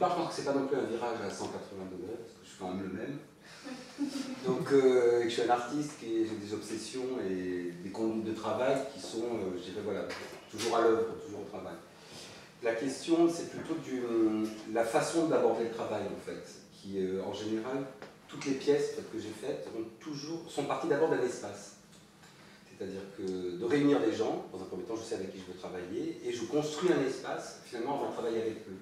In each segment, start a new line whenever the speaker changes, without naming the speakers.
part, je pense que c'est pas non plus un virage à 180 degrés, parce que je suis quand même le même. Donc, je suis un artiste, j'ai des obsessions et des conduites de travail qui sont, je dirais, voilà, toujours à l'œuvre, toujours au travail. La question, c'est plutôt la façon d'aborder le travail, en fait, qui, en général, toutes les pièces que j'ai faites sont parties d'abord d'un espace. C'est-à-dire que de réunir des gens, dans un premier temps, je sais avec qui je veux travailler, et je construis un espace, finalement, avant de travailler avec eux,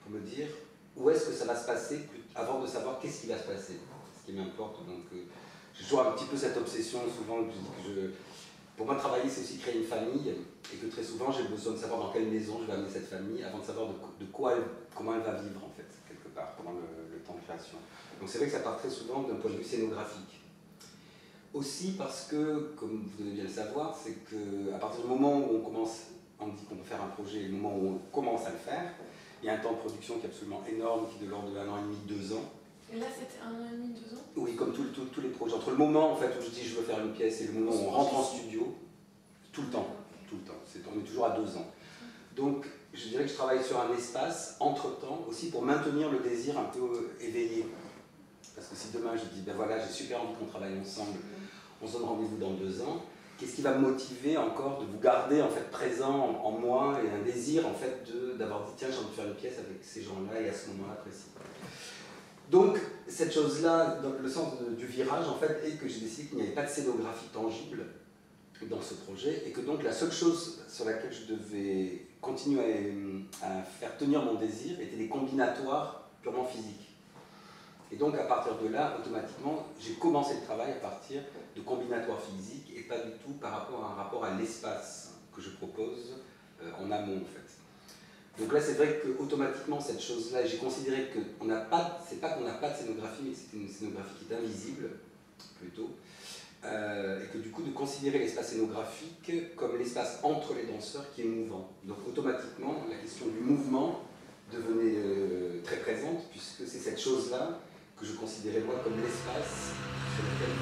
pour me dire où est-ce que ça va se passer, avant de savoir qu'est-ce qui va se passer, ce qui m'importe. Donc, j'ai toujours un petit peu cette obsession, souvent, pour moi, travailler, c'est aussi créer une famille, et que très souvent, j'ai besoin de savoir dans quelle maison je vais amener cette famille, avant de savoir comment elle va vivre, en fait, quelque part, pendant le temps de création. Donc c'est vrai que ça part très souvent d'un point de vue scénographique. Aussi parce que, comme vous devez bien le savoir, c'est qu'à partir du moment où on dit qu'on peut faire un projet, et le moment où on commence à le faire, il y a un temps de production qui est absolument énorme, qui est de l'ordre de 1 an et demi, 2 ans.
Et là, c'était 1 an et demi, 2 ans?
Oui, comme tous les projets. Entre le moment en fait, où je dis je veux faire une pièce et le moment où on rentre en studio, tout le temps. Tout le temps. On est toujours à 2 ans. Donc, je dirais que je travaille sur un espace, entre-temps, aussi pour maintenir le désir un peu éveillé. Parce que si demain je dis, ben voilà, j'ai super envie qu'on travaille ensemble, on se donne rendez-vous dans 2 ans, qu'est-ce qui va me motiver encore de vous garder en fait présent en moi et un désir en fait d'avoir dit, tiens, j'ai envie de faire une pièce avec ces gens-là et à ce moment-là précis. Donc, cette chose-là, dans le sens du virage, en fait, est que j'ai décidé qu'il n'y avait pas de scénographie tangible dans ce projet, et que donc la seule chose sur laquelle je devais continuer à faire tenir mon désir étaient des combinatoires purement physiques. Et donc, à partir de là, automatiquement, j'ai commencé le travail à partir de combinatoires physiques, et pas du tout par rapport à un rapport à l'espace que je propose en amont, en fait. Donc là, c'est vrai qu'automatiquement, cette chose-là, j'ai considéré que c'est pas qu'on n'a pas de scénographie, mais que c'est une scénographie qui est invisible, plutôt, et que du coup, de considérer l'espace scénographique comme l'espace entre les danseurs qui est mouvant. Donc automatiquement, la question du mouvement devenait très présente, puisque c'est cette chose-là que je considérais moi comme l'espace sur lequel